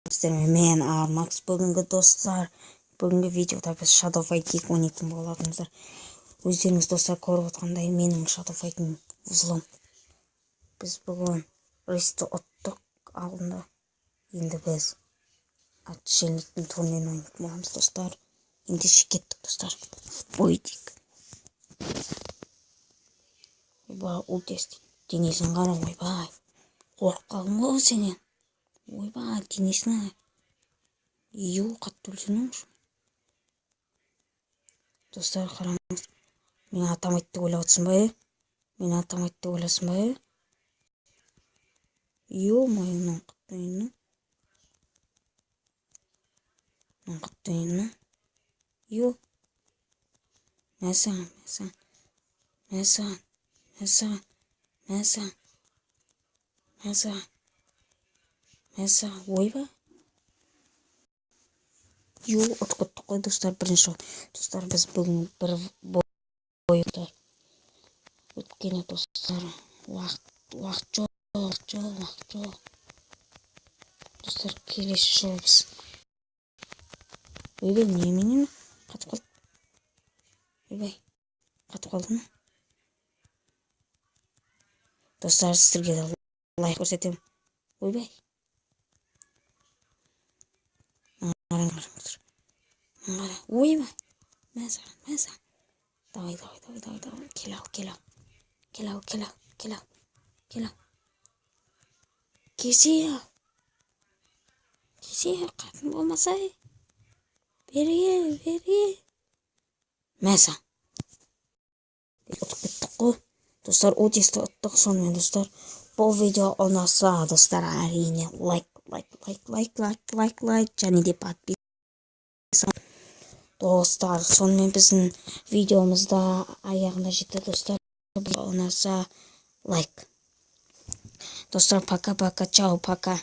Мен Армакс. Бүгінгі достар, бүгінгі видеода біз Shadow Fight 2 ойнайтын болатынбыздар. Өздеріңіз достар көріп отқандай менің Shadow Fight'ым взлом. Біз бүгін рейсті ұттық алдында. Енді біз отшельниктің турнирін ойнайтын боламыз достар. Ендеше кеттік достар. Бойдик. Ойбай, ультести. Денесін қара, ойбай. Қорқып қалдым ғой сенен. Ойбай, денесіне. Қатты өлсін ұмыш. Достар, қараңыз. Мен атам айтты ойлап отсын ба, Мен атам айтты ойласын ба, Майынан қыттайыны. Қыттайыны. Мәсаған. Ойба. Ұтқыттық қой, достар, бірінші. Достар, біз бүгін бір бойықтар. Өткені, достар, уақыт жоқ. Достар, келесі жол біз. Ойбай, неменен қатып қалды? Ойбай, қатып қалды ма? Достар, сіздерге де лайк көрсетемін. Ойбай. Ойбай. Мәсаған. Давай. Келау. Кесе, қатын болмаса. Бері. Мәсаған. Ұтып кеттік қой. Достар, отесті ұттық сонымен, достар. Бұл видео ұнаса, достар, әрине лайк. Және де подписка. Достар, сонымен біздің видеомызда аяғына жетті, достар. Ұнаса лайк. Достар, пока, чао, пока.